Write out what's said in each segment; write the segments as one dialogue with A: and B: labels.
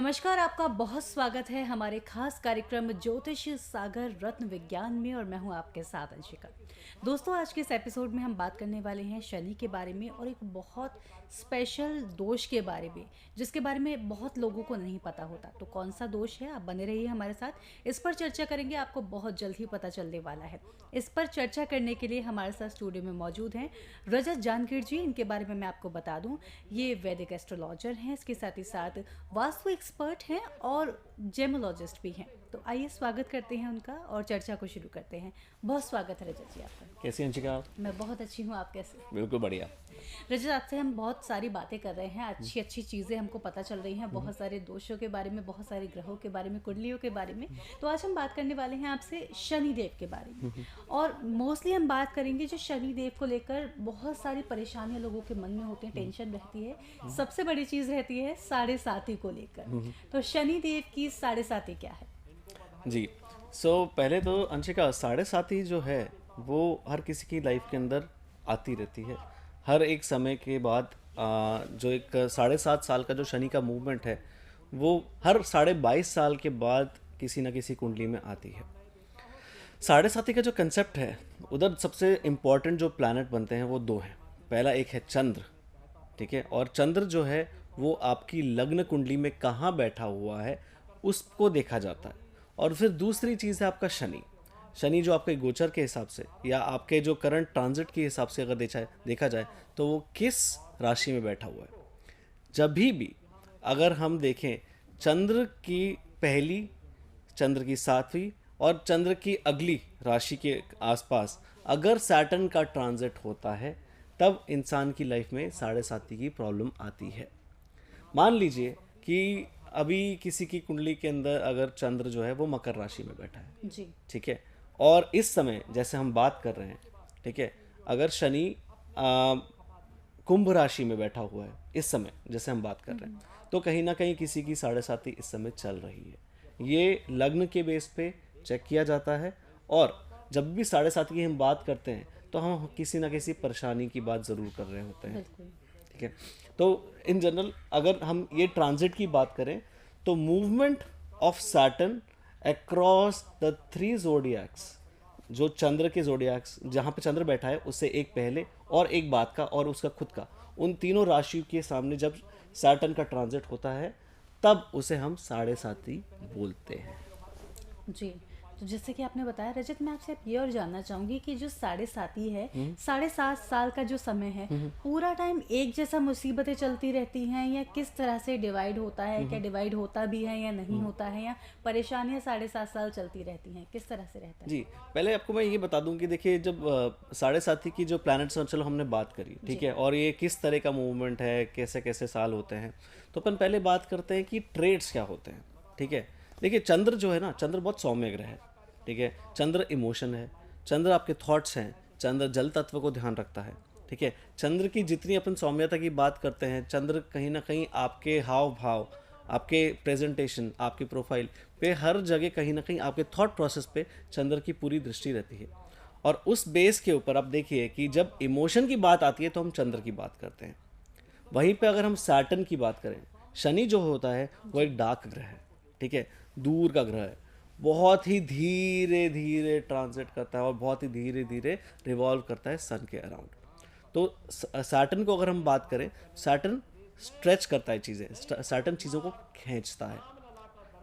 A: नमस्कार, आपका बहुत स्वागत है हमारे खास कार्यक्रम ज्योतिष सागर रत्न विज्ञान में और मैं हूं आपके साथ अंशिका। दोस्तों, आज के इस एपिसोड में हम बात करने वाले हैं शनि के बारे में और एक बहुत स्पेशल दोष के बारे में जिसके बारे में बहुत लोगों को नहीं पता होता। तो कौन सा दोष है, आप बने रहिए हमारे साथ, इस पर चर्चा करेंगे, आपको बहुत जल्द ही पता चलने वाला है। इस पर चर्चा करने के लिए हमारे साथ स्टूडियो में मौजूद हैं रजत जानकीर जी। इनके बारे में मैं आपको बता दूं, ये वैदिक एस्ट्रोलॉजर हैं, इसके साथ ही साथ वास्तु एक्सपर्ट हैं और जेमोलॉजिस्ट भी हैं। तो आइए स्वागत करते हैं उनका और चर्चा को शुरू करते हैं। बहुत स्वागत है रजत जी आपका।
B: कैसी अंशिका आप?
A: मैं बहुत अच्छी हूँ, आप कैसे?
B: बिल्कुल बढ़िया।
A: रजत, आपसे हम बहुत सारी बातें कर रहे हैं, अच्छी अच्छी चीज़ें हमको पता चल रही हैं, बहुत सारे दोषों के बारे में, बहुत सारे ग्रहों के बारे में, कुंडलियों के बारे में। तो आज हम बात करने वाले हैं आपसे शनि देव के बारे में और मोस्टली हम बात करेंगे जो शनि देव को लेकर बहुत सारी परेशानियां लोगों के मन में होती हैं, टेंशन रहती है। सबसे बड़ी चीज़ रहती है साढ़े साती को लेकर। तो शनि देव की साढ़े साती क्या है?
B: जी। पहले तो अंशिका, साढ़े साथी जो है वो हर किसी की लाइफ के अंदर आती रहती है। हर एक समय के बाद जो एक 7.5 साल का जो शनि का मूवमेंट है वो हर 22.5 साल के बाद किसी ना किसी कुंडली में आती है। साढ़े साथी का जो कंसेप्ट है, उधर सबसे इम्पॉर्टेंट जो प्लैनेट बनते हैं वो दो हैं। पहला एक है चंद्र, ठीक है, और चंद्र जो है वो आपकी लग्न कुंडली में कहाँ बैठा हुआ है उसको देखा जाता है। और फिर दूसरी चीज़ है आपका शनि। शनि जो आपके गोचर के हिसाब से या आपके जो करंट ट्रांजिट के हिसाब से अगर देखा जाए तो वो किस राशि में बैठा हुआ है। जब भी अगर हम देखें चंद्र की पहली, चंद्र की सातवीं और चंद्र की अगली राशि के आसपास अगर सैटर्न का ट्रांजिट होता है तब इंसान की लाइफ में साढ़े साती की प्रॉब्लम आती है। मान लीजिए कि अभी किसी की कुंडली के अंदर अगर चंद्र जो है वो मकर राशि में बैठा है,
A: जी।
B: ठीक है, और इस समय जैसे हम बात कर रहे हैं, ठीक है, अगर शनि कुंभ राशि में बैठा हुआ है इस समय जैसे हम बात कर रहे हैं, तो कहीं ना कहीं किसी की साढ़े साती इस समय चल रही है। ये लग्न के बेस पे चेक किया जाता है और जब भी साढ़े साती की हम बात करते हैं तो हम किसी ना किसी परेशानी की बात ज़रूर कर रहे होते हैं, ठीक है। तो इन जनरल अगर हम ये ट्रांजिट की बात करें तो movement of Saturn across the 3 जोडियक्स, जो चंद्र के जोडियक्स जहाँ पे चंद्र बैठा है उससे एक पहले और एक बाद का और उसका खुद का, उन तीनों राशियों के सामने जब सैटर्न का ट्रांजिट होता है तब उसे हम साढ़े साती बोलते हैं।
A: जी। तो जैसे कि आपने बताया रजत, मैं आपसे ये और जानना चाहूंगी कि जो साढ़े साती है, 7.5 साल का जो समय है, पूरा टाइम एक जैसा मुसीबतें चलती रहती हैं या किस तरह से डिवाइड होता है? क्या डिवाइड होता भी है या नहीं होता है, या परेशानियां 7.5 साल चलती रहती हैं, किस तरह से रहता है?
B: जी, पहले आपको मैं ये बता दूं कि देखिए जब साढ़े साथी की जो प्लैनेट्स हैं, चलो हमने बात करी, ठीक है, और ये किस तरह का मूवमेंट है, कैसे कैसे साल होते हैं, तो अपन पहले बात करते हैं कि ट्रेड्स क्या होते हैं, ठीक है। देखिए चंद्र जो है ना, चंद्र बहुत सौम्य ग्रह है, ठीक है। चंद्र इमोशन है, चंद्र आपके थॉट्स हैं, चंद्र जल तत्व को ध्यान रखता है, ठीक है। चंद्र की जितनी अपन सौम्यता की बात करते हैं, चंद्र कहीं ना कहीं आपके हाव भाव, आपके प्रेजेंटेशन, आपकी प्रोफाइल पे हर जगह कहीं ना कहीं आपके थॉट प्रोसेस पे चंद्र की पूरी दृष्टि रहती है। और उस बेस के ऊपर आप देखिए कि जब इमोशन की बात आती है तो हम चंद्र की बात करते हैं। वहीं पे अगर हम सैटर्न की बात करें, शनि जो होता है वो एक डार्क ग्रह है, ठीक है, दूर का ग्रह है, बहुत ही धीरे धीरे ट्रांजिट करता है और बहुत ही धीरे धीरे रिवॉल्व करता है सन के अराउंड। तो सैटर्न को अगर हम बात करें, सैटर्न स्ट्रेच करता है चीज़ें, सैटर्न चीज़ों को खींचता है,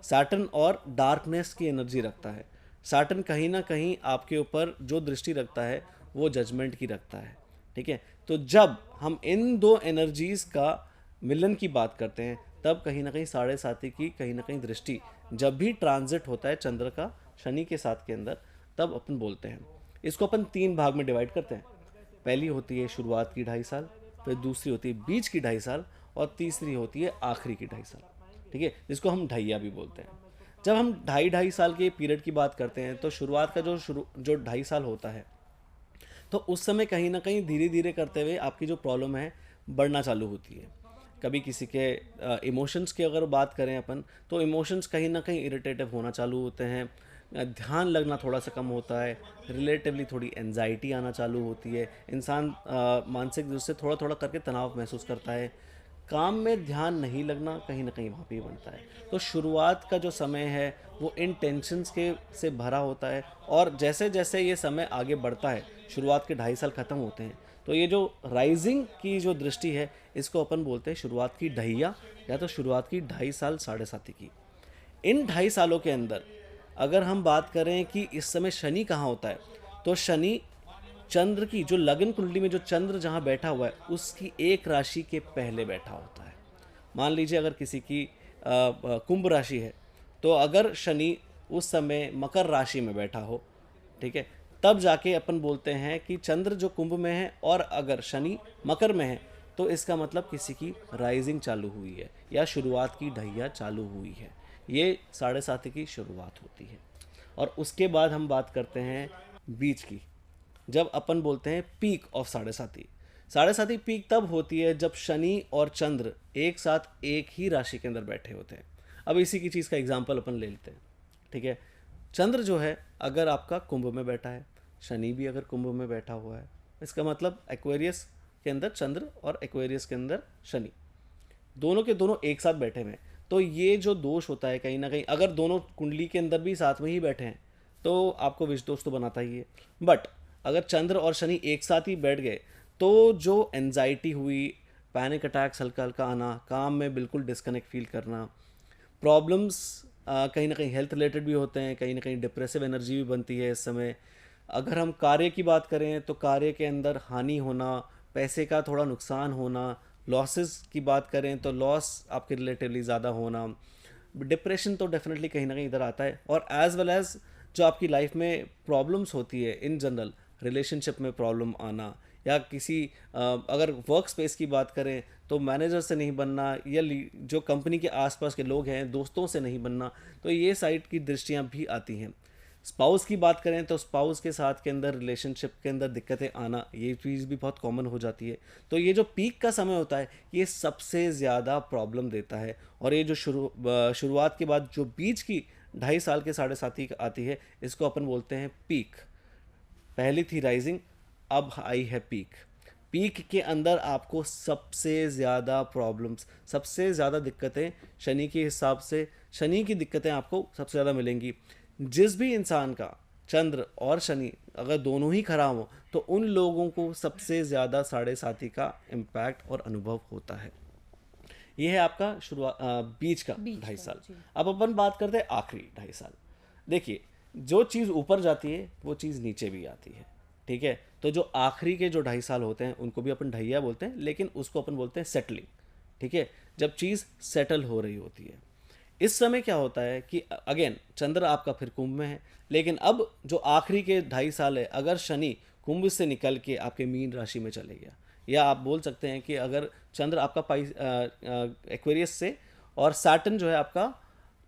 B: सैटर्न और डार्कनेस की एनर्जी रखता है। सैटर्न कहीं ना कहीं आपके ऊपर जो दृष्टि रखता है वो जजमेंट की रखता है, ठीक है। तो जब हम इन दो एनर्जीज का मिलन की बात करते हैं तब कहीं ना कहीं साढ़े साथी की कहीं ना कहीं दृष्टि जब भी ट्रांजिट होता है चंद्र का शनि के साथ के अंदर, तब अपन बोलते हैं। इसको अपन 3 भाग में डिवाइड करते हैं। पहली होती है शुरुआत की 2.5 साल, फिर दूसरी होती है बीच की 2.5 साल और तीसरी होती है आखिरी की 2.5 साल, ठीक है, जिसको हम ढैया भी बोलते हैं। जब हम 2.5 साल के पीरियड की बात करते हैं तो शुरुआत का जो 2.5 साल होता है, तो उस समय कहीं ना कहीं धीरे धीरे करते हुए आपकी जो प्रॉब्लम है बढ़ना चालू होती है। कभी किसी के इमोशंस की अगर बात करें अपन, तो इमोशंस कहीं ना कहीं इरिटेटिव होना चालू होते हैं, ध्यान लगना थोड़ा सा कम होता है, रिलेटिवली थोड़ी एनजाइटी आना चालू होती है, इंसान मानसिक रूप से थोड़ा थोड़ा करके तनाव महसूस करता है, काम में ध्यान नहीं लगना कहीं ना कहीं वहाँ पे ही बनता है। तो शुरुआत का जो समय है वो इन टेंशन्स के से भरा होता है, और जैसे जैसे ये समय आगे बढ़ता है, शुरुआत के 2.5 साल ख़त्म होते हैं, तो ये जो राइजिंग की जो दृष्टि है इसको अपन बोलते हैं शुरुआत की ढैया, या तो शुरुआत की 2.5 साल साढ़े साथी की। इन 2.5 सालों के अंदर अगर हम बात करें कि इस समय शनि कहाँ होता है, तो शनि चंद्र की जो लगन कुंडली में जो चंद्र जहाँ बैठा हुआ है उसकी एक राशि के पहले बैठा होता है। मान लीजिए अगर किसी की कुंभ राशि है, तो अगर शनि उस समय मकर राशि में बैठा हो, ठीक है, तब जाके अपन बोलते हैं कि चंद्र जो कुंभ में है और अगर शनि मकर में है, तो इसका मतलब किसी की राइजिंग चालू हुई है या शुरुआत की ढैया चालू हुई है। ये साढ़े साथी की शुरुआत होती है। और उसके बाद हम बात करते हैं बीच की, जब अपन बोलते हैं पीक ऑफ साढ़े साथी। साढ़े साथी पीक तब होती है जब शनि और चंद्र एक साथ एक ही राशि के अंदर बैठे होते हैं। अब इसी की चीज़ का एग्जाम्पल अपन ले लेते हैं, ठीक है। चंद्र जो है अगर आपका कुंभ में बैठा है, शनि भी अगर कुंभ में बैठा हुआ है, इसका मतलब एक्वेरियस के अंदर चंद्र और एक्वेरियस के अंदर शनि, दोनों के दोनों एक साथ बैठे हुए हैं। तो ये जो दोष होता है कहीं ना कहीं, अगर दोनों कुंडली के अंदर भी साथ में ही बैठे हैं तो आपको विष दोष तो बनाता ही है। बट अगर चंद्र और शनि एक साथ ही बैठ गए तो जो एनजाइटी हुई, पैनिक अटैक्स हल्का हल्का आना, काम में बिल्कुल डिस्कनेक्ट फील करना, प्रॉब्लम्स कहीं ना कहीं हेल्थ रिलेटेड भी होते हैं, कहीं ना कहीं डिप्रेसिव एनर्जी भी बनती है इस समय। अगर हम कार्य की बात करें तो कार्य के अंदर हानि होना, पैसे का थोड़ा नुकसान होना, लॉसेस की बात करें तो लॉस आपके रिलेटिवली ज़्यादा होना, डिप्रेशन तो डेफिनेटली कहीं ना कहीं इधर आता है। और एज वेल एज जो आपकी लाइफ में प्रॉब्लम्स होती है इन जनरल, रिलेशनशिप में प्रॉब्लम आना, या किसी अगर वर्क स्पेस की बात करें तो मैनेजर से नहीं बनना, या जो कंपनी के आसपास के लोग हैं दोस्तों से नहीं बनना, तो ये साइड की दृष्टियाँ भी आती हैं। स्पाउस की बात करें तो स्पाउस के साथ के अंदर रिलेशनशिप के अंदर दिक्कतें आना, ये चीज़ भी बहुत कॉमन हो जाती है। तो ये जो पीक का समय होता है ये सबसे ज़्यादा प्रॉब्लम देता है। और ये जो शुरुआत के बाद जो बीच की 2.5 साल के साढ़े साथी आती है, इसको अपन बोलते हैं पीक। पहली थी राइजिंग, अब आई है पीक। पीक के अंदर आपको सबसे ज़्यादा प्रॉब्लम्स, सबसे ज़्यादा दिक्कतें शनि के हिसाब से, शनि की दिक्कतें आपको सबसे ज़्यादा मिलेंगी। जिस भी इंसान का चंद्र और शनि अगर दोनों ही खराब हो तो उन लोगों को सबसे ज़्यादा साढ़े साथी का इम्पैक्ट और अनुभव होता है। ये है आपका शुरुआत बीच का
A: बीच
B: ढाई
A: का,
B: साल
A: जी।
B: अब अपन बात करते हैं आखिरी 2.5 साल। देखिए, जो चीज़ ऊपर जाती है वो चीज़ नीचे भी आती है, ठीक है। तो जो आखिरी के जो 2.5 साल होते हैं उनको भी अपन ढैया बोलते हैं, लेकिन उसको अपन बोलते हैं सेटलिंग, ठीक है, जब चीज़ सेटल हो रही होती है। इस समय क्या होता है कि अगेन चंद्र आपका फिर कुंभ में है, लेकिन अब जो आखिरी के 2.5 साल है, अगर शनि कुंभ से निकल के आपके मीन राशि में चले गया, या आप बोल सकते हैं कि अगर चंद्र आपका एक्वेरियस से और सैटर्न जो है आपका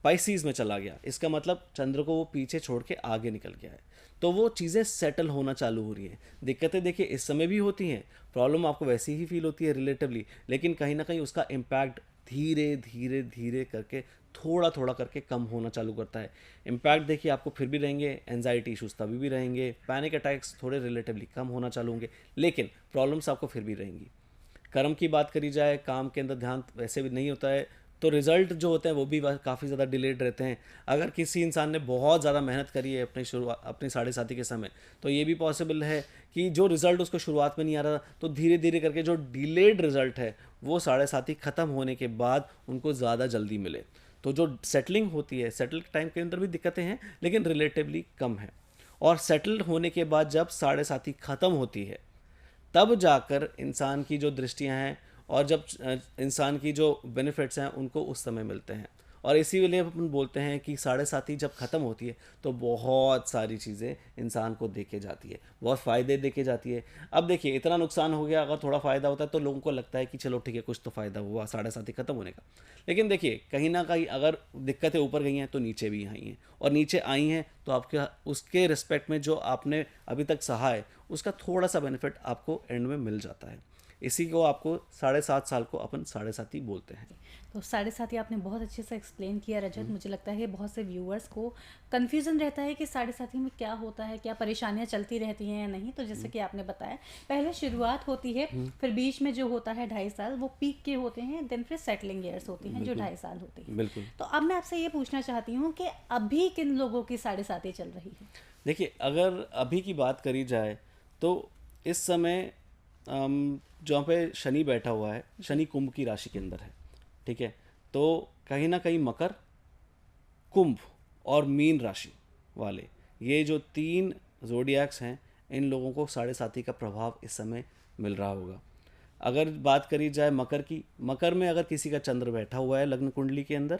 B: पाइसीज में चला गया, इसका मतलब चंद्र को वो पीछे छोड़ के आगे निकल गया है, तो वो चीज़ें सेटल होना चालू हो रही हैं। दिक्कतें देखिए इस समय भी होती हैं, प्रॉब्लम आपको वैसी ही फील होती है रिलेटिवली, लेकिन कहीं ना कहीं उसका इम्पैक्ट धीरे धीरे धीरे करके थोड़ा थोड़ा करके कम होना चालू करता है। इम्पैक्ट देखिए आपको फिर भी रहेंगे, एनजाइटी इशूज़ तभी भी रहेंगे, पैनिक अटैक्स थोड़े रिलेटिवली कम होना चालू होंगे, लेकिन प्रॉब्लम्स आपको फिर भी रहेंगी। कर्म की बात करी जाए, काम के अंदर ध्यान वैसे भी नहीं होता है, तो रिजल्ट जो होते हैं वो भी काफ़ी ज़्यादा डिलेड रहते हैं। अगर किसी इंसान ने बहुत ज़्यादा मेहनत करी है अपनी साढ़े साथी के समय, तो ये भी पॉसिबल है कि जो रिज़ल्ट उसको शुरुआत में नहीं आ रहा था, तो धीरे धीरे करके जो डिलेड रिज़ल्ट है वो साढ़े साथी ख़त्म होने के बाद उनको ज़्यादा जल्दी मिले। तो जो सेटलिंग होती है, सेटल टाइम के अंदर भी दिक्कतें हैं लेकिन रिलेटिवली कम है, और सेटल होने के बाद जब साढ़े साथी ख़त्म होती है तब जाकर इंसान की जो दृष्टियां हैं और जब इंसान की जो बेनिफिट्स हैं उनको उस समय मिलते हैं। और इसीलिए अपन बोलते हैं कि साढ़े साथी जब ख़त्म होती है तो बहुत सारी चीज़ें इंसान को देके जाती है, बहुत फ़ायदे देके जाती है। अब देखिए इतना नुकसान हो गया, अगर थोड़ा फ़ायदा होता है तो लोगों को लगता है कि चलो ठीक है कुछ तो फ़ायदा हुआ साढ़े साथी ख़त्म होने का। लेकिन देखिए कहीं ना कहीं अगर दिक्कतें ऊपर गई हैं तो नीचे भी आई हैं, और नीचे आई हैं तो आपके उसके रिस्पेक्ट में जो आपने अभी तक सहा है उसका थोड़ा सा बेनिफिट आपको एंड में मिल जाता है। इसी को आपको 7.5 साल को अपन 7.5 बोलते हैं।
A: तो 7.5 आपने बहुत अच्छे से एक्सप्लेन किया रजत। मुझे लगता है बहुत से व्यूअर्स को कन्फ्यूज़न रहता है कि 7.5 में क्या होता है, क्या परेशानियां चलती रहती हैं या नहीं। तो जैसे कि आपने बताया, पहले शुरुआत होती है, फिर बीच में जो होता है 2.5 साल वो पीक के होते हैं, देन फिर सेटलिंग ईयर्स होते हैं जो 2.5 साल होते हैं।
B: बिल्कुल।
A: तो अब मैं आपसे ये पूछना चाहती हूँ कि अभी किन लोगों की 7.5 चल रही है?
B: देखिए, अगर अभी की बात करी जाए तो इस समय जहाँ पे शनि बैठा हुआ है, शनि कुंभ की राशि के अंदर है, ठीक है। तो कहीं ना कहीं मकर, कुंभ और मीन राशि वाले, ये जो 3 जोडियाक्स हैं, इन लोगों को 7.5 का प्रभाव इस समय मिल रहा होगा। अगर बात करी जाए मकर की, मकर में अगर किसी का चंद्र बैठा हुआ है लग्न कुंडली के अंदर,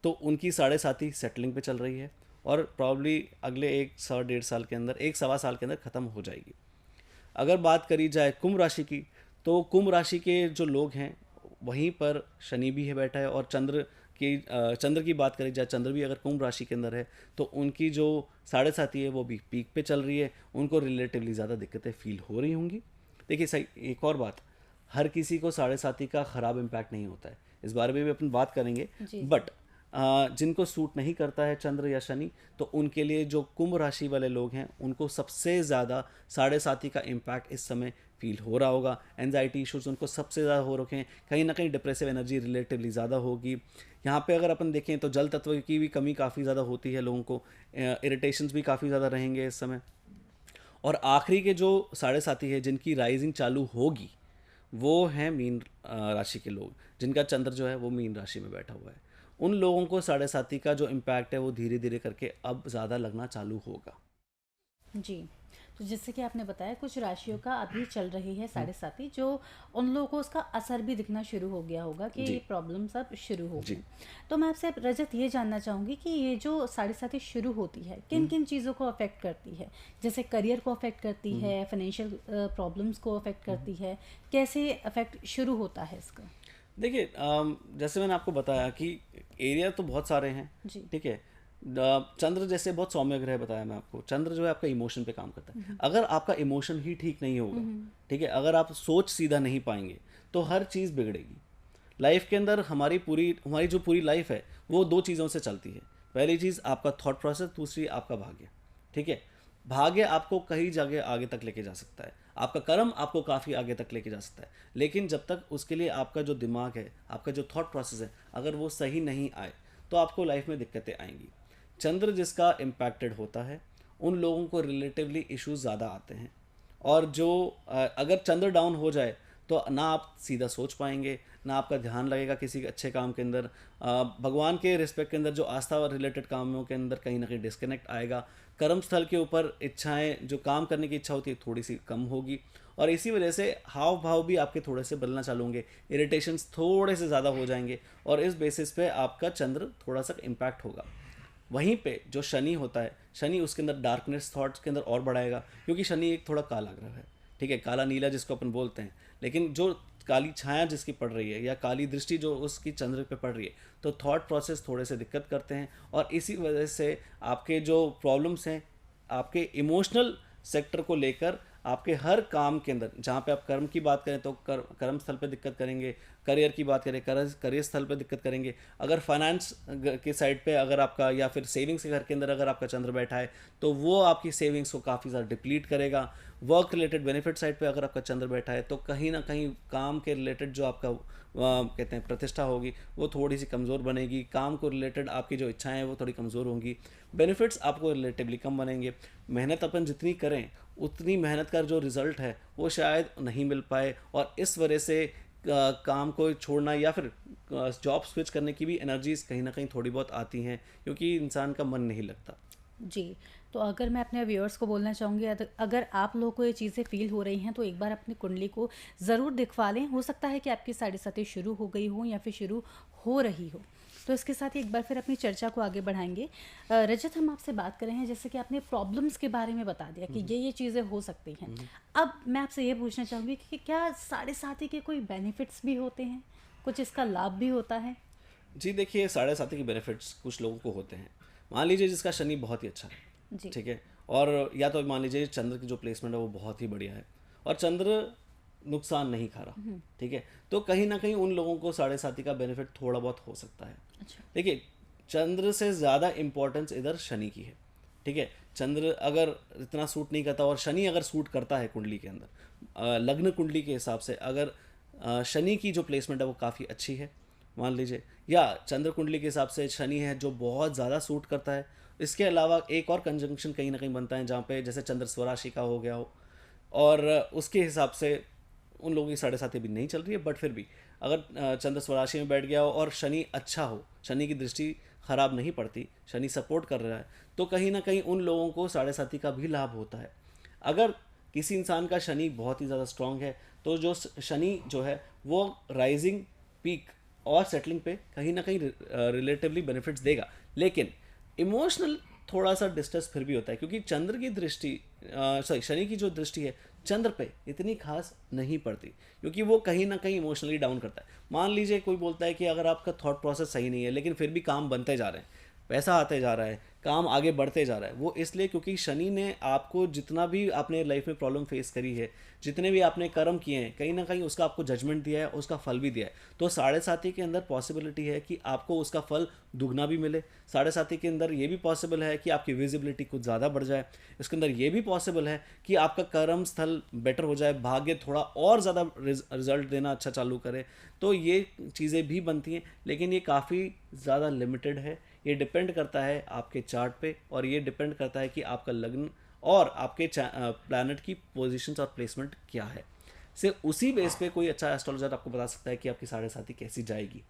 B: तो उनकी 7.5 सेटलिंग पे चल रही है और प्रॉब्ली अगले 1 1.5 साल के अंदर, 1 सवा साल के अंदर ख़त्म हो जाएगी। अगर बात करी जाए कुंभ राशि की, तो कुंभ राशि के जो लोग हैं वहीं पर शनि भी है बैठा है, और चंद्र की बात करी जाए, चंद्र भी अगर कुंभ राशि के अंदर है तो उनकी जो 7.5 है वो भी पीक पे चल रही है, उनको रिलेटिवली ज़्यादा दिक्कतें फील हो रही होंगी। देखिए सही, एक और बात, हर किसी को 7.5 का ख़राब इम्पैक्ट नहीं होता है, इस बारे में भी अपन बात करेंगे।
A: जी।
B: बट जिनको सूट नहीं करता है चंद्र या शनि, तो उनके लिए जो कुंभ राशि वाले लोग हैं उनको सबसे ज़्यादा 7.5 का इम्पैक्ट इस समय फील हो रहा होगा। एनजाइटी इश्यूज उनको सबसे ज़्यादा हो रखे हैं, कहीं ना कहीं डिप्रेसिव एनर्जी रिलेटिवली ज़्यादा होगी। यहाँ पे अगर अपन देखें तो जल तत्व की भी कमी काफ़ी ज़्यादा होती है लोगों को, इरिटेशंस भी काफ़ी ज़्यादा रहेंगे इस समय। और आखिरी के जो 7.5 है जिनकी राइजिंग चालू होगी, वो हैं मीन राशि के लोग, जिनका चंद्र जो है वो मीन राशि में बैठा हुआ है। उन लोगों को 7.5 का जो इम्पैक्ट है वो धीरे धीरे करके अब ज़्यादा लगना चालू होगा।
A: जी। तो जैसे कि आपने बताया, कुछ राशियों का अभी चल रही है 7.5, जो उन लोगों को उसका असर भी दिखना शुरू हो गया होगा कि
B: जी।
A: ये प्रॉब्लम्स अब शुरू हो
B: जी।
A: गई। तो मैं आपसे रजत ये जानना चाहूँगी कि ये जो 7.5 शुरू होती है, किन किन चीज़ों को अफेक्ट करती है? जैसे करियर को अफेक्ट करती है, फाइनेंशियल प्रॉब्लम्स को अफेक्ट करती है, कैसे अफेक्ट शुरू होता है इसका?
B: देखिए, जैसे मैंने आपको बताया कि एरिया तो बहुत सारे हैं,
A: जी।
B: ठीक है। चंद्र जैसे बहुत सौम्य ग्रह बताया मैं आपको, चंद्र जो है आपका इमोशन पे काम करता है। अगर आपका इमोशन ही ठीक नहीं होगा, ठीक है, अगर आप सोच सीधा नहीं पाएंगे तो हर चीज़ बिगड़ेगी। लाइफ के अंदर हमारी जो पूरी लाइफ है वो 2 चीज़ों से चलती है। पहली चीज़ आपका थॉट प्रोसेस, दूसरी आपका भाग्य, ठीक है। भाग्य आपको कई जगह आगे तक लेके जा सकता है, आपका कर्म आपको काफ़ी आगे तक लेके जा सकता है, लेकिन जब तक उसके लिए आपका जो दिमाग है, आपका जो थॉट प्रोसेस है, अगर वो सही नहीं आए तो आपको लाइफ में दिक्कतें आएंगी। चंद्र जिसका इम्पैक्टेड होता है, उन लोगों को रिलेटिवली इश्यूज ज़्यादा आते हैं। और जो अगर चंद्र डाउन हो जाए तो ना आप सीधा सोच पाएंगे, ना आपका ध्यान लगेगा किसी अच्छे काम के अंदर। भगवान के रिस्पेक्ट के अंदर जो आस्था रिलेटेड कामों के अंदर कहीं ना कहीं डिस्कनेक्ट आएगा। कर्म स्थल के ऊपर इच्छाएं, जो काम करने की इच्छा होती है, थोड़ी सी कम होगी, और इसी वजह से हाव भाव भी आपके थोड़े से बदलना चालू होंगे, इरिटेशंस थोड़े से ज़्यादा हो जाएंगे, और इस बेसिस पे आपका चंद्र थोड़ा सा इम्पैक्ट होगा। वहीं पे जो शनि होता है, शनि उसके अंदर डार्कनेस थॉट्स के अंदर और बढ़ाएगा, क्योंकि शनि एक थोड़ा काला ग्रह है, ठीक है, काला नीला जिसको अपन बोलते हैं। लेकिन जो काली छाया जिसकी पड़ रही है या काली दृष्टि जो उसकी चंद्र पे पड़ रही है, तो थॉट प्रोसेस थोड़े से दिक्कत करते हैं, और इसी वजह से आपके जो प्रॉब्लम्स हैं आपके इमोशनल सेक्टर को लेकर, आपके हर काम के अंदर, जहाँ पे आप कर्म की बात करें तो कर्म स्थल पे दिक्कत करेंगे, करियर की बात करें करियर स्थल पे दिक्कत करेंगे, अगर फाइनेंस के साइड पे अगर आपका, या फिर सेविंग्स के घर के अंदर अगर आपका चंद्र बैठा है तो वो आपकी सेविंग्स को काफ़ी ज़्यादा डिप्लीट करेगा। वर्क रिलेटेड बेनिफिट साइड पे अगर आपका चंद्र बैठा है तो कहीं ना कहीं काम के रिलेटेड जो आपका कहते हैं प्रतिष्ठा होगी वो थोड़ी सी कमज़ोर बनेगी, काम को रिलेटेड आपकी जो इच्छाएं हैं वो थोड़ी कमज़ोर होंगी, बेनिफिट्स आपको रिलेटिवली कम बनेंगे। मेहनत अपन जितनी करें उतनी मेहनत का जो रिज़ल्ट है वो शायद नहीं मिल पाए, और इस वजह से काम को छोड़ना या फिर जॉब स्विच करने की भी एनर्जीज कहीं ना कहीं थोड़ी बहुत आती हैं, क्योंकि इंसान का मन नहीं लगता।
A: जी। तो अगर मैं अपने व्यूअर्स को बोलना चाहूँगी, अगर आप लोगों को ये चीज़ें फ़ील हो रही हैं तो एक बार अपनी कुंडली को ज़रूर दिखवा लें। हो सकता है कि आपकी 7.5 शुरू हो गई हो या फिर शुरू हो रही हो। तो इसके साथ ही एक बार फिर अपनी चर्चा को आगे बढ़ाएंगे। रजत, हम आपसे बात कर रहे हैं, जैसे कि आपने प्रॉब्लम्स के बारे में बता दिया कि ये चीज़ें हो सकती हैं। अब मैं आपसे ये पूछना चाहूँगी कि क्या 7.5 के कोई बेनिफिट्स भी होते हैं, कुछ इसका लाभ भी होता है?
B: जी देखिए, 7.5 के बेनिफिट्स कुछ लोगों को होते हैं। मान लीजिए जिसका शनि बहुत ही अच्छा है,
A: जी।
B: ठीक है, और या तो मान लीजिए चंद्र की जो प्लेसमेंट है वो बहुत ही बढ़िया है, और चंद्र नुकसान नहीं खा रहा, ठीक है। तो कहीं ना कहीं उन लोगों को साढ़े साथी का बेनिफिट थोड़ा बहुत हो सकता है।
A: अच्छा।
B: देखिए, चंद्र से ज़्यादा इम्पोर्टेंस इधर शनि की है, ठीक है। चंद्र अगर इतना सूट नहीं करता और शनि अगर सूट करता है कुंडली के अंदर, लग्न कुंडली के हिसाब से अगर शनि की जो प्लेसमेंट है वो काफ़ी अच्छी है मान लीजिए, या चंद्र कुंडली के हिसाब से शनि है जो बहुत ज़्यादा सूट करता है। इसके अलावा एक और कंजंक्शन कहीं ना कहीं बनता है जहाँ पे जैसे चंद्र स्वराशि का हो गया हो, और उसके हिसाब से उन लोगों की साढ़े साथी भी नहीं चल रही है, बट फिर भी अगर चंद्र स्वराशि में बैठ गया हो और शनि अच्छा हो, शनि की दृष्टि खराब नहीं पड़ती, शनि सपोर्ट कर रहा है, तो कहीं ना कहीं उन लोगों को साढ़े साथी का भी लाभ होता है। अगर किसी इंसान का शनि बहुत ही ज़्यादा स्ट्रांग है तो जो शनि जो है वो राइजिंग, पीक और सेटलिंग पे कहीं ना कहीं रिलेटिवली बेनिफिट्स देगा, लेकिन इमोशनल थोड़ा सा डिस्ट्रेस फिर भी होता है, क्योंकि चंद्र की दृष्टि सॉरी शनि की जो दृष्टि है चंद्र पे इतनी खास नहीं पड़ती, क्योंकि वो कहीं ना कहीं इमोशनली डाउन करता है। मान लीजिए कोई बोलता है कि अगर आपका थॉट प्रोसेस सही नहीं है लेकिन फिर भी काम बनते जा रहे हैं, पैसा आते जा रहा है, काम आगे बढ़ते जा रहा है, वो इसलिए क्योंकि शनि ने आपको जितना भी आपने लाइफ में प्रॉब्लम फेस करी है, जितने भी आपने कर्म किए हैं, कहीं ना कहीं उसका आपको जजमेंट दिया है, उसका फल भी दिया है। तो साढ़े साथी के अंदर पॉसिबिलिटी है कि आपको उसका फल दुगना भी मिले। साढ़े साथी के अंदर ये भी पॉसिबल है कि आपकी विजिबिलिटी कुछ ज़्यादा बढ़ जाए। इसके अंदर ये भी पॉसिबल है कि आपका कर्म स्थल बेटर हो जाए, भाग्य थोड़ा और ज़्यादा रिजल्ट देना अच्छा चालू करे। तो ये चीज़ें भी बनती हैं, लेकिन ये काफ़ी ज़्यादा लिमिटेड है। ये डिपेंड करता है आपके चार्ट पे, और ये डिपेंड करता है कि आपका लग्न और आपके प्लैनेट की पोजीशंस और प्लेसमेंट क्या है। सिर्फ उसी बेस पे कोई अच्छा एस्ट्रोलॉजर आपको बता सकता है कि आपकी साढ़े साथी कैसी जाएगी।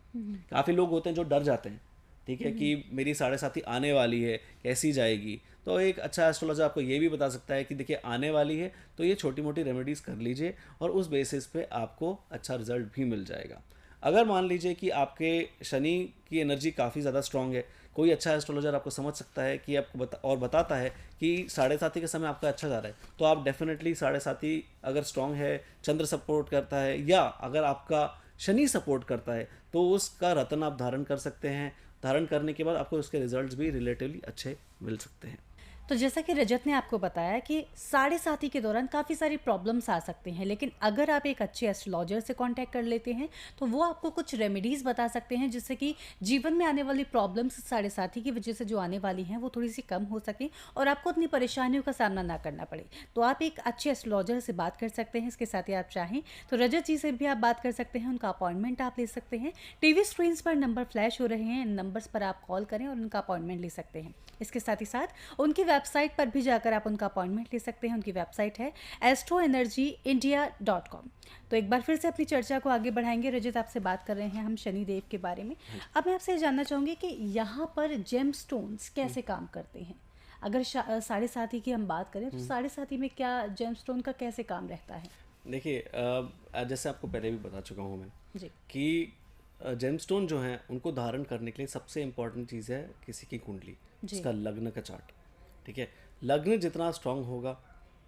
B: काफ़ी लोग होते हैं जो डर जाते हैं, ठीक है, कि मेरी साढ़े साथी आने वाली है, कैसी जाएगी। तो एक अच्छा एस्ट्रोलॉजर आपको ये भी बता सकता है कि देखिए आने वाली है तो ये छोटी मोटी रेमेडीज़ कर लीजिए और उस बेसिस पे आपको अच्छा रिजल्ट भी मिल जाएगा। अगर मान लीजिए कि आपके शनि की एनर्जी काफ़ी ज़्यादा स्ट्रांग है, कोई अच्छा एस्ट्रोलॉजर आपको समझ सकता है कि आपको बताता है कि साढ़े साथी का समय आपका अच्छा जा रहा है, तो आप डेफिनेटली साढ़े साथी अगर स्ट्रांग है, चंद्र सपोर्ट करता है, या अगर आपका शनि सपोर्ट करता है, तो उसका रत्न आप धारण कर सकते हैं। धारण करने के बाद आपको उसके रिजल्ट्स भी रिलेटिवली अच्छे मिल सकते हैं।
A: तो जैसा कि रजत ने आपको बताया कि साढ़े साथी के दौरान काफ़ी सारी प्रॉब्लम्स आ सकते हैं, लेकिन अगर आप एक अच्छे एस्ट्रोलॉजर से कांटेक्ट कर लेते हैं तो वो आपको कुछ रेमेडीज़ बता सकते हैं जिससे कि जीवन में आने वाली प्रॉब्लम्स साढ़े साथी की वजह से जो आने वाली हैं वो थोड़ी सी कम हो सके और आपको अपनी परेशानियों का सामना ना करना पड़े। तो आप एक अच्छे एस्ट्रोलॉजर से बात कर सकते हैं। इसके साथ ही आप चाहें तो रजत जी से भी आप बात कर सकते हैं, उनका अपॉइंटमेंट आप ले सकते हैं। टीवी स्क्रीन पर नंबर फ्लैश हो रहे हैं, इन नंबर्स पर आप कॉल करें और उनका अपॉइंटमेंट ले सकते हैं। इसके साथ ही साथ उनकी वेबसाइट पर भी जाकर आप उनका अपॉइंटमेंट ले सकते हैं। उनकी वेबसाइट है astroenergyindia.com। तो एक बार फिर से अपनी चर्चा को आगे बढ़ाएंगे। रजत, आपसे बात कर रहे हैं हम शनिदेव के बारे में। अब मैं आपसे जानना चाहूँगी कि यहाँ पर जेम स्टोन्स कैसे काम करते हैं। अगर साढ़े साथी की हम बात करें तो साढ़े साथी में क्या जेम स्टोन का कैसे काम रहता है?
B: देखिए, जैसे आपको पहले भी बता चुका हूँ मैं
A: जी
B: कि जेमस्टोन जो हैं उनको धारण करने के लिए सबसे इम्पॉर्टेंट चीज़ है किसी की कुंडली,
A: जी।
B: उसका लग्न का चार्ट, ठीक है। लग्न जितना स्ट्रांग होगा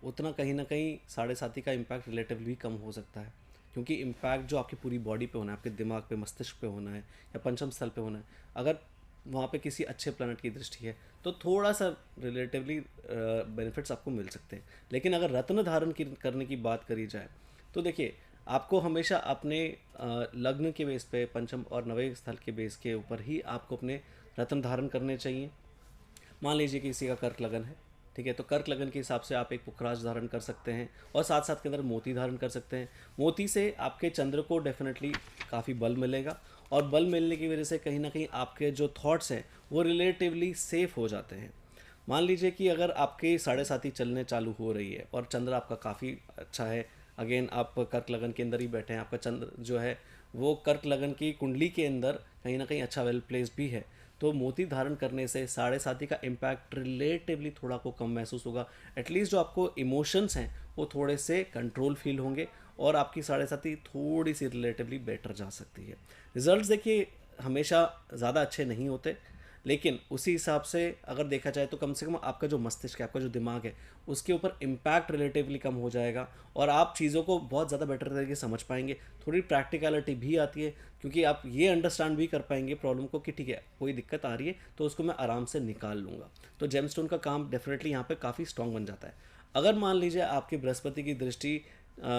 B: उतना कहीं ना कहीं साढ़े साथी का इम्पैक्ट रिलेटिवली कम हो सकता है, क्योंकि इम्पैक्ट जो आपकी पूरी बॉडी पे होना है, आपके दिमाग पे, मस्तिष्क पे होना है या पंचम स्थल पे होना है, अगर वहाँ पे किसी अच्छे प्लैनेट की दृष्टि है तो थोड़ा सा रिलेटिवली बेनिफिट्स आपको मिल सकते हैं। लेकिन अगर रत्न धारण करने की बात करी जाए तो देखिए, आपको हमेशा अपने लग्न के बेस पे, पंचम और नवे स्थल के बेस के ऊपर ही आपको अपने रत्न धारण करने चाहिए। मान लीजिए कि किसी का कर्क लगन है, ठीक है, तो कर्क लगन के हिसाब से आप एक पुखराज धारण कर सकते हैं और साथ साथ के अंदर मोती धारण कर सकते हैं। मोती से आपके चंद्र को डेफिनेटली काफ़ी बल मिलेगा, और बल मिलने की वजह से कहीं ना कहीं आपके जो थॉट्स हैं वो रिलेटिवली सेफ हो जाते हैं। मान लीजिए कि अगर आपके साढ़े साथी चलने चालू हो रही है और चंद्र आपका काफ़ी अच्छा है, अगेन आप कर्क लगन के अंदर ही बैठे हैं, आपका चंद्र जो है वो कर्क लगन की कुंडली के अंदर कहीं ना कहीं अच्छा वेल प्लेस भी है, तो मोती धारण करने से साढ़े साथी का इम्पैक्ट रिलेटिवली थोड़ा को कम महसूस होगा। एटलीस्ट जो आपको इमोशंस हैं वो थोड़े से कंट्रोल फील होंगे और आपकी साढ़े साथी थोड़ी सी रिलेटिवली बेटर जा सकती है। रिजल्ट्स देखिए हमेशा ज़्यादा अच्छे नहीं होते, लेकिन उसी हिसाब से अगर देखा जाए तो कम से कम आपका जो मस्तिष्क है, आपका जो दिमाग है, उसके ऊपर इम्पैक्ट रिलेटिवली कम हो जाएगा और आप चीज़ों को बहुत ज़्यादा बेटर तरीके से समझ पाएंगे। थोड़ी प्रैक्टिकलिटी भी आती है, क्योंकि आप ये अंडरस्टैंड भी कर पाएंगे प्रॉब्लम को कि ठीक है, कोई दिक्कत आ रही है तो उसको मैं आराम से निकाल लूँगा। तो जेमस्टोन का काम डेफिनेटली यहाँ पे काफ़ी स्ट्रॉन्ग बन जाता है। अगर मान लीजिए आपकी बृहस्पति की दृष्टि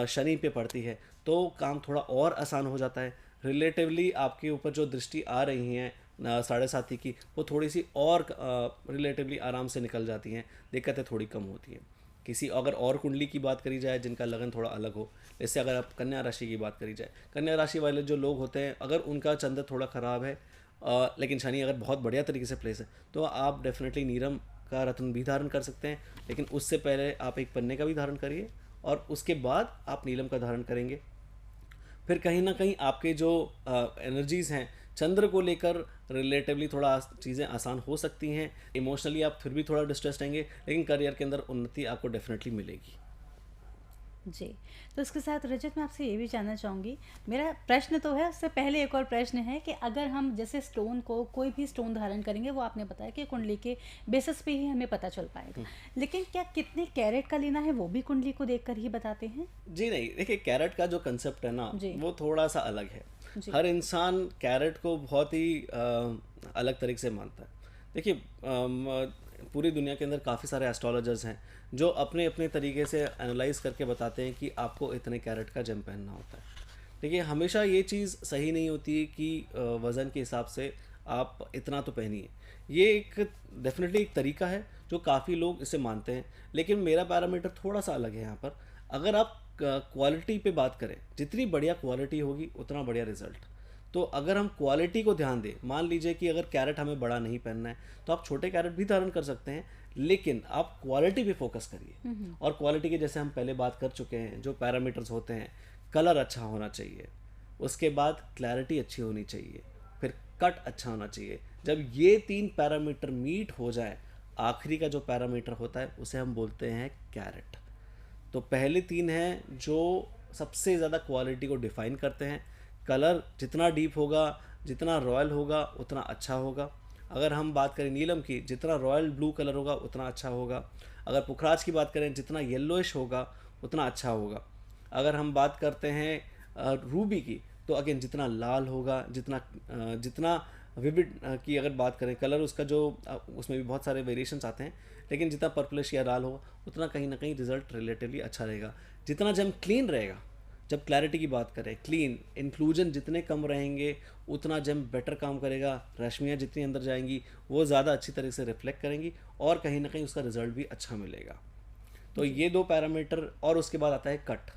B: शनि पे पड़ती है तो काम थोड़ा और आसान हो जाता है। रिलेटिवली आपके ऊपर जो दृष्टि आ रही हैं साढ़े साथी की, वो थोड़ी सी और रिलेटिवली आराम से निकल जाती हैं, दिक्कतें थोड़ी कम होती हैं। किसी अगर और कुंडली की बात करी जाए जिनका लगन थोड़ा अलग हो, जैसे अगर आप कन्या राशि की बात करी जाए, कन्या राशि वाले जो लोग होते हैं अगर उनका चंद्र थोड़ा ख़राब है लेकिन शनि अगर बहुत बढ़िया तरीके से प्लेस है तो आप डेफिनेटली नीलम का रत्न भी धारण कर सकते हैं। लेकिन उससे पहले आप एक पन्ने का भी धारण करिए और उसके बाद आप नीलम का धारण करेंगे। फिर कहीं ना कहीं आपके जो एनर्जीज़ हैं चंद्र को लेकर रिलेटिवली थोड़ा चीज़ें आसान हो सकती हैं। इमोशनली आप फिर भी थोड़ा डिस्ट्रेस रहेंगे लेकिन करियर के अंदर उन्नति आपको डेफिनेटली मिलेगी।
A: जी। तो इसके साथ रजत मैं आपसे ये भी जानना चाहूँगी, मेरा प्रश्न तो है, उससे पहले एक और प्रश्न है कि अगर हम जैसे स्टोन को, कोई भी स्टोन धारण करेंगे, वो आपने बताया कि कुंडली के बेसिस पे ही हमें पता चल पाएगा, लेकिन क्या कितने कैरेट का लेना है वो भी कुंडली को देखकर ही बताते हैं?
B: जी नहीं, देखिए कैरेट का जो कंसेप्ट है ना
A: जी।
B: वो थोड़ा सा अलग है।
A: जी।
B: हर इंसान कैरेट को बहुत ही अलग तरीके से मानता है। देखिए पूरी दुनिया के अंदर काफ़ी सारे एस्ट्रोलॉजर्स हैं जो अपने अपने तरीके से एनालाइज करके बताते हैं कि आपको इतने कैरेट का जेम पहनना होता है। देखिए हमेशा ये चीज़ सही नहीं होती कि वज़न के हिसाब से आप इतना तो पहनिए। ये एक डेफिनेटली एक तरीका है जो काफ़ी लोग इसे मानते हैं, लेकिन मेरा पैरामीटर थोड़ा सा अलग है यहाँ पर। अगर आप क्वालिटी पे बात करें, जितनी बढ़िया क्वालिटी होगी उतना बढ़िया रिजल्ट। तो अगर हम क्वालिटी को ध्यान दें, मान लीजिए कि अगर कैरेट हमें बड़ा नहीं पहनना है तो आप छोटे कैरेट भी धारण कर सकते हैं, लेकिन आप क्वालिटी पे फोकस करिए। और क्वालिटी की जैसे हम पहले बात कर चुके हैं, जो पैरामीटर्स होते हैं, कलर अच्छा होना चाहिए, उसके बाद क्लैरिटी अच्छी होनी चाहिए, फिर कट अच्छा होना चाहिए। जब ये 3 पैरामीटर मीट हो जाए, आखिरी का जो पैरामीटर होता है उसे हम बोलते हैं कैरेट। तो पहले 3 हैं जो सबसे ज़्यादा क्वालिटी को डिफाइन करते हैं। कलर जितना डीप होगा, जितना रॉयल होगा उतना अच्छा होगा। अगर हम बात करें नीलम की, जितना रॉयल ब्लू कलर होगा उतना अच्छा होगा। अगर पुखराज की बात करें, जितना येलोइश होगा उतना अच्छा होगा। अगर हम बात करते हैं रूबी की, तो अगेन जितना लाल होगा, जितना विविड की अगर बात करें कलर उसका जो उसमें भी बहुत सारे वेरिएशंस आते हैं, लेकिन जितना पर्पलिश या लाल होगा उतना कहीं ना कहीं रिजल्ट रिलेटिवली अच्छा रहेगा। जितना जेम क्लीन रहेगा, जब क्लैरिटी की बात करें, क्लीन इंक्लूजन जितने कम रहेंगे उतना जेम बेटर काम करेगा। रश्मियाँ जितनी अंदर जाएंगी वो ज़्यादा अच्छी तरह से रिफ्लेक्ट करेंगी और कहीं ना कहीं उसका रिजल्ट भी अच्छा मिलेगा। तो ये 2 पैरामीटर। और उसके बाद आता है कट।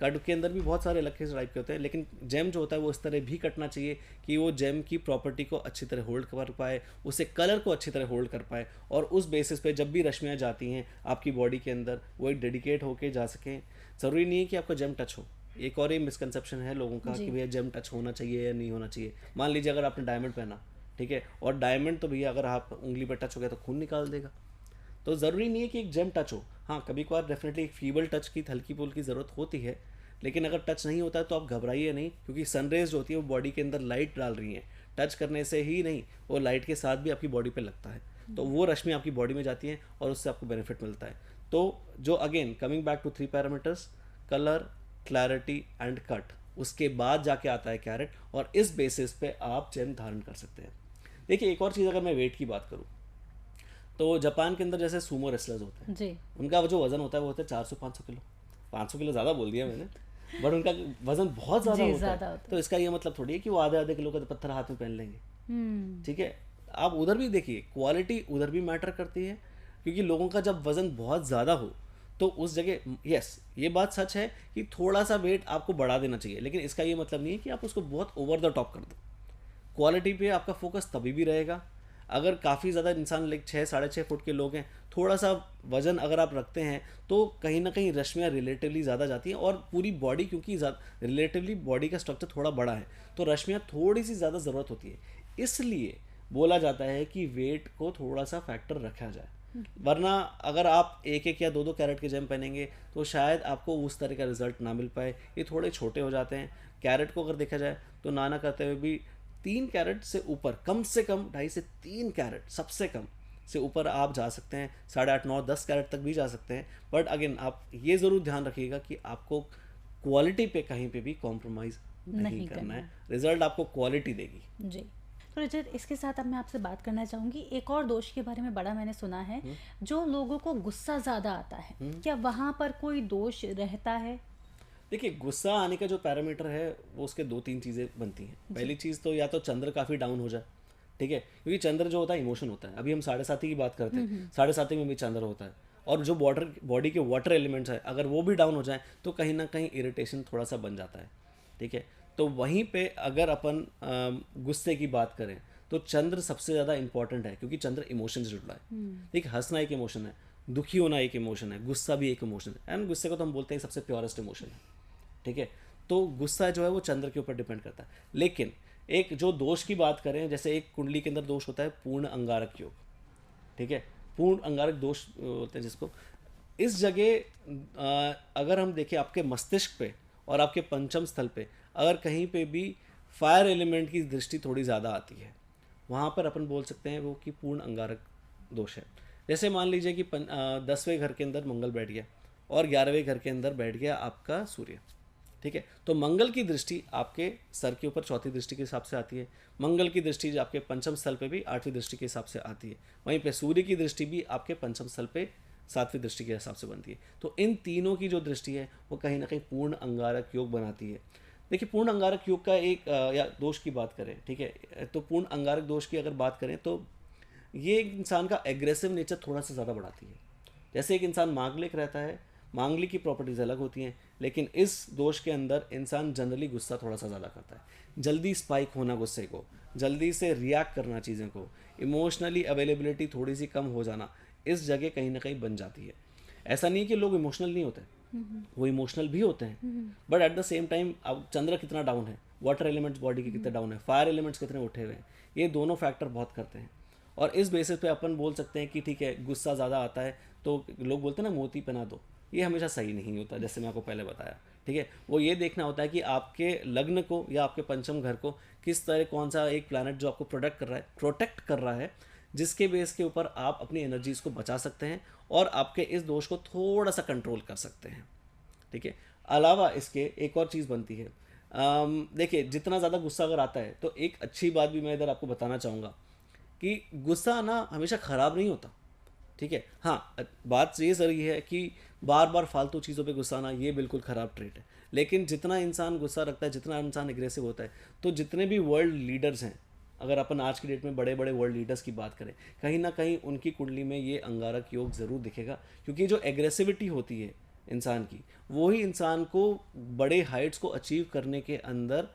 B: कट के अंदर भी बहुत सारे अलग के टाइप के होते हैं, लेकिन जेम जो होता है वो इस तरह भी कटना चाहिए कि वो जेम की प्रॉपर्टी को अच्छी तरह होल्ड कर पाए, उससे कलर को अच्छी तरह होल्ड कर पाए, और उस बेसिस पे जब भी रश्मियाँ जाती हैं आपकी बॉडी के अंदर वो एक डेडिकेट होके जा सकें। ज़रूरी नहीं है कि आपका जेम टच हो। एक और ये मिसकंसेप्शन है लोगों का कि भैया जेम टच होना चाहिए या नहीं होना चाहिए। मान लीजिए अगर आपने डायमंड पहना, ठीक है, और डायमंड तो भैया अगर आप उंगली पर टच हो गया तो खून निकाल देगा। तो ज़रूरी नहीं है कि एक जेम टच हो। हाँ, कभी कभार डेफिनेटली एक फीबल टच की, हल्की पुल की ज़रूरत होती है, लेकिन अगर टच नहीं होता है तो आप घबराइए नहीं, क्योंकि सनरेज जो होती है वो बॉडी के अंदर लाइट डाल रही हैं। टच करने से ही नहीं, वो लाइट के साथ भी आपकी बॉडी पे लगता है, तो वो रश्मि आपकी बॉडी में जाती हैं और उससे आपको बेनिफिट मिलता है। तो जो again coming back to 3 parameters, colour, clarity and cut, उसके बाद जाके आता है कैरेट, और इस बेसिस पे आप जेम धारण कर सकते हैं। देखिए एक और चीज़, अगर मैं वेट की बात करूँ तो जापान के अंदर जैसे सूमो रेसलर्स होते हैं,
A: जी।
B: उनका जो वजन होता है वो होता है 400-500 किलो। 500 किलो ज़्यादा बोल दिया मैंने, बट उनका वजन बहुत ज़्यादा
A: जी,
B: होता
A: ज़्यादा
B: है।
A: होता
B: तो इसका ये मतलब थोड़ी है कि वो आधे आधे किलो का तो पत्थर हाथ में पहन लेंगे। ठीक है, आप उधर भी देखिए, क्वालिटी उधर भी मैटर करती है, क्योंकि लोगों का जब वजन बहुत ज़्यादा हो तो उस जगह, यस ये बात सच है कि थोड़ा सा वेट आपको बढ़ा देना चाहिए, लेकिन इसका ये मतलब नहीं है कि आप उसको बहुत ओवर द टॉप कर दो। क्वालिटी पे आपका फोकस तभी भी रहेगा। अगर काफ़ी ज़्यादा इंसान लाइक 6-6.5 फुट के लोग हैं, थोड़ा सा वजन अगर आप रखते हैं तो कहीं ना कहीं रश्मियाँ रिलेटिवली ज़्यादा जाती हैं, और पूरी बॉडी क्योंकि रिलेटिवली बॉडी का स्ट्रक्चर थोड़ा बड़ा है तो रश्मियाँ थोड़ी सी ज़्यादा ज़रूरत होती है। इसलिए बोला जाता है कि वेट को थोड़ा सा फैक्टर रखा जाए, वरना अगर आप 1-1 या 2-2 कैरेट के जेम पहनेंगे तो शायद आपको उस तरह का रिजल्ट ना मिल पाए। ये थोड़े छोटे हो जाते हैं। कैरेट को अगर देखा जाए तो नाना करते हुए भी 3 कैरेट से ऊपर, कम से कम 2.5 से 3 कैरेट सबसे कम से ऊपर आप जा सकते हैं। 8.5, 9, 10 कैरेट तक भी जा सकते हैं। बट अगेन आप ये ज़रूर ध्यान रखिएगा कि आपको क्वालिटी पे कहीं पे भी कॉम्प्रोमाइज़ नहीं करना है। रिजल्ट आपको क्वालिटी देगी।
A: जी। तो रजत, इसके साथ अब मैं आपसे बात करना चाहूँगी, एक और दोष के बारे में बड़ा मैंने सुना है, जो लोगों को गुस्सा ज़्यादा आता है, क्या वहाँ पर कोई दोष रहता है?
B: देखिए, गुस्सा आने का जो पैरामीटर है वो उसके दो तीन चीज़ें बनती हैं। पहली चीज़ तो या तो चंद्र काफ़ी डाउन हो जाए, ठीक है, क्योंकि चंद्र जो होता है इमोशन होता है। अभी हम साढ़े साथी की बात करते हैं, साढ़े साथी में भी चंद्र होता है, और जो बॉडी के वाटर एलिमेंट्स है अगर वो भी डाउन हो जाए तो कहीं ना कहीं इरिटेशन थोड़ा सा बन जाता है, ठीक है। तो वहीं पे अगर अपन गुस्से की बात करें तो चंद्र सबसे ज़्यादा इंपॉर्टेंट है, क्योंकि चंद्र इमोशन से जुड़ा है। ठीक, हंसना एक इमोशन है, दुखी होना एक इमोशन है, गुस्सा भी एक इमोशन है, एंड गुस्से को तो हम बोलते हैं सबसे प्योरेस्ट इमोशन है, ठीक है। तो गुस्सा जो है वो चंद्र के ऊपर डिपेंड करता है। लेकिन एक जो दोष की बात करें, जैसे एक कुंडली के अंदर दोष होता है पूर्ण अंगारक योग, ठीक है, पूर्ण अंगारक दोष होते हैं जिसको, इस जगह अगर हम देखें आपके मस्तिष्क पे और आपके पंचम स्थल पे अगर कहीं पे भी फायर एलिमेंट की दृष्टि थोड़ी ज़्यादा आती है, वहाँ पर अपन बोल सकते हैं वो कि पूर्ण अंगारक दोष है। जैसे मान लीजिए कि 10वें घर के अंदर मंगल बैठ गया और 11वें घर के अंदर बैठ गया आपका सूर्य, ठीक है। तो मंगल की दृष्टि आपके सर के ऊपर चौथी दृष्टि के हिसाब से आती है, मंगल की दृष्टि जो आपके पंचम स्थल पे भी 8वीं दृष्टि के हिसाब से आती है, वहीं पे सूर्य की दृष्टि भी आपके पंचम स्थल पे 7वीं दृष्टि के हिसाब से बनती है। तो इन तीनों की जो दृष्टि है वो कहीं ना कहीं पूर्ण अंगारक योग बनाती है। देखिए, पूर्ण अंगारक योग का एक या दोष की बात करें, ठीक है, तो पूर्ण अंगारक दोष की अगर बात करें तो ये एक इंसान का एग्रेसिव नेचर थोड़ा सा ज़्यादा बढ़ाती है। जैसे एक इंसान मांगलिक रहता है, मांगलिक की प्रॉपर्टीज अलग होती हैं, लेकिन इस दोष के अंदर इंसान जनरली गुस्सा थोड़ा सा ज़्यादा करता है, जल्दी स्पाइक होना गुस्से को, जल्दी से रिएक्ट करना चीज़ों को, इमोशनली अवेलेबिलिटी थोड़ी सी कम हो जाना, इस जगह कहीं ना कहीं बन जाती है। ऐसा नहीं है कि लोग इमोशनल नहीं होते, वो इमोशनल भी होते हैं, but at the same time अब चंद्र कितना डाउन है, वाटर एलिमेंट्स बॉडी के कितने डाउन है, फायर एलिमेंट्स कितने उठे हुए हैं, ये दोनों फैक्टर बहुत करते हैं। और इस बेसिस पे अपन बोल सकते हैं कि ठीक है, गुस्सा ज़्यादा आता है तो लोग बोलते हैं ना मोती पहना दो, ये हमेशा सही नहीं होता। जैसे मैं आपको पहले बताया, ठीक है, वो ये देखना होता है कि आपके लग्न को या आपके पंचम घर को किस तरह कौन सा एक प्लैनेट जो आपको प्रोटेक्ट कर रहा है, जिसके बेस के ऊपर आप अपनी एनर्जीज को बचा सकते हैं और आपके इस दोष को थोड़ा सा कंट्रोल कर सकते हैं, ठीक है। अलावा इसके एक और चीज़ बनती है, देखिए, जितना ज़्यादा गुस्सा अगर आता है तो एक अच्छी बात भी मैं इधर आपको बताना चाहूँगा कि गुस्सा आना हमेशा ख़राब नहीं होता, ठीक है। हाँ, बात ये ज़रूरी है कि बार बार फालतू चीज़ों पे गुस्सा आना ये बिल्कुल ख़राब ट्रेट है, लेकिन जितना इंसान गुस्सा रखता है, जितना इंसान एग्रेसिव होता है, तो जितने भी वर्ल्ड लीडर्स हैं, अगर अपन आज की डेट में बड़े बड़े वर्ल्ड लीडर्स की बात करें, कहीं ना कहीं उनकी कुंडली में ये अंगारक योग ज़रूर दिखेगा, क्योंकि जो एग्रेसिविटी होती है इंसान की, वो ही इंसान को बड़े हाइट्स को अचीव करने के अंदर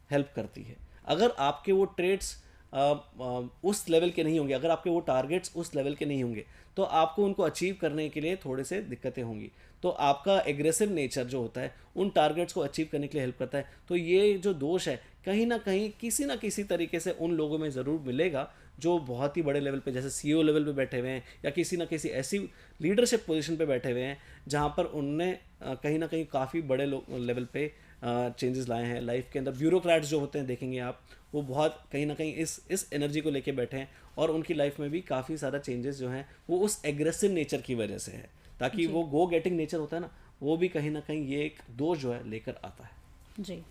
B: हेल्प करती है। अगर आपके वो ट्रेट्स उस लेवल के नहीं होंगे, अगर आपके वो टारगेट्स उस लेवल के नहीं होंगे, तो आपको उनको अचीव करने के लिए थोड़े से दिक्कतें होंगी। तो आपका एग्रेसिव नेचर जो होता है उन टारगेट्स को अचीव करने के लिए हेल्प करता है। तो ये जो दोष है कहीं ना कहीं किसी ना किसी तरीके से उन लोगों में ज़रूर मिलेगा जो बहुत ही बड़े लेवल पे, जैसे सीईओ लेवल पे बैठे हुए हैं या किसी ना किसी ऐसी लीडरशिप पोजीशन पे बैठे हुए हैं जहाँ पर उनने कहीं ना कहीं काफ़ी बड़े लेवल पे चेंजेस लाए हैं लाइफ के अंदर। ब्यूरोक्रेट्स जो होते हैं देखेंगे आप, वो बहुत कहीं ना कहीं इस एनर्जी को लेके बैठे हैं और उनकी लाइफ में भी काफ़ी सारा चेंजेस जो हैं वो उस एग्रेसिव नेचर की वजह से है, ताकि वो गो गेटिंग नेचर होता है ना, वो भी कहीं ना कहीं ये एक दोष जो है लेकर आता है।
A: जी,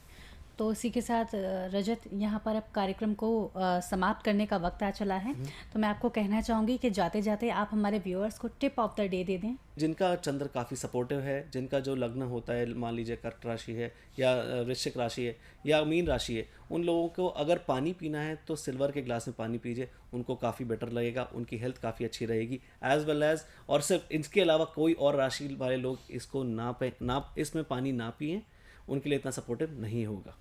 A: तो इसी के साथ रजत, यहाँ पर अब कार्यक्रम को समाप्त करने का वक्त आ चला है, तो मैं आपको कहना चाहूँगी कि जाते जाते आप हमारे व्यूअर्स को tip of the day they दें।
B: जिनका चंद्र काफ़ी सपोर्टिव है, जिनका जो लग्न होता है, मान लीजिए कर्क राशि है या वृश्चिक राशि है या मीन राशि है, उन लोगों को अगर पानी पीना है तो सिल्वर के ग्लास में पानी पीजिए, उनको काफ़ी बेटर लगेगा, उनकी हेल्थ काफ़ी अच्छी रहेगी एज वेल एज। और सिर्फ इसके अलावा कोई और राशि वाले लोग इसको इसमें पानी ना पिएं, उनके लिए इतना सपोर्टिव नहीं होगा।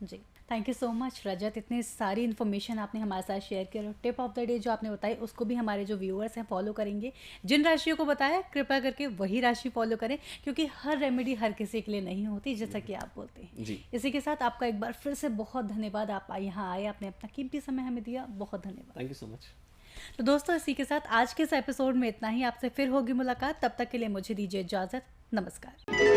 A: जी, थैंक यू सो मच रजत, इतनी सारी इन्फॉर्मेशन आपने हमारे साथ शेयर की और टिप ऑफ द डे जो आपने बताई उसको भी हमारे जो व्यूअर्स हैं फॉलो करेंगे। जिन राशियों को बताया कृपया करके वही राशि फॉलो करें, क्योंकि हर रेमेडी हर किसी के लिए नहीं होती, जैसा कि आप बोलते हैं।
B: जी,
A: इसी के साथ आपका एक बार फिर से बहुत धन्यवाद, आप यहाँ आए, आपने अपना कीमती समय हमें दिया, बहुत धन्यवाद।
B: Thank you so much.
A: तो दोस्तों, इसी के साथ आज के इस एपिसोड में इतना ही। आपसे फिर होगी मुलाकात, तब तक के लिए मुझे दीजिए इजाज़त। नमस्कार।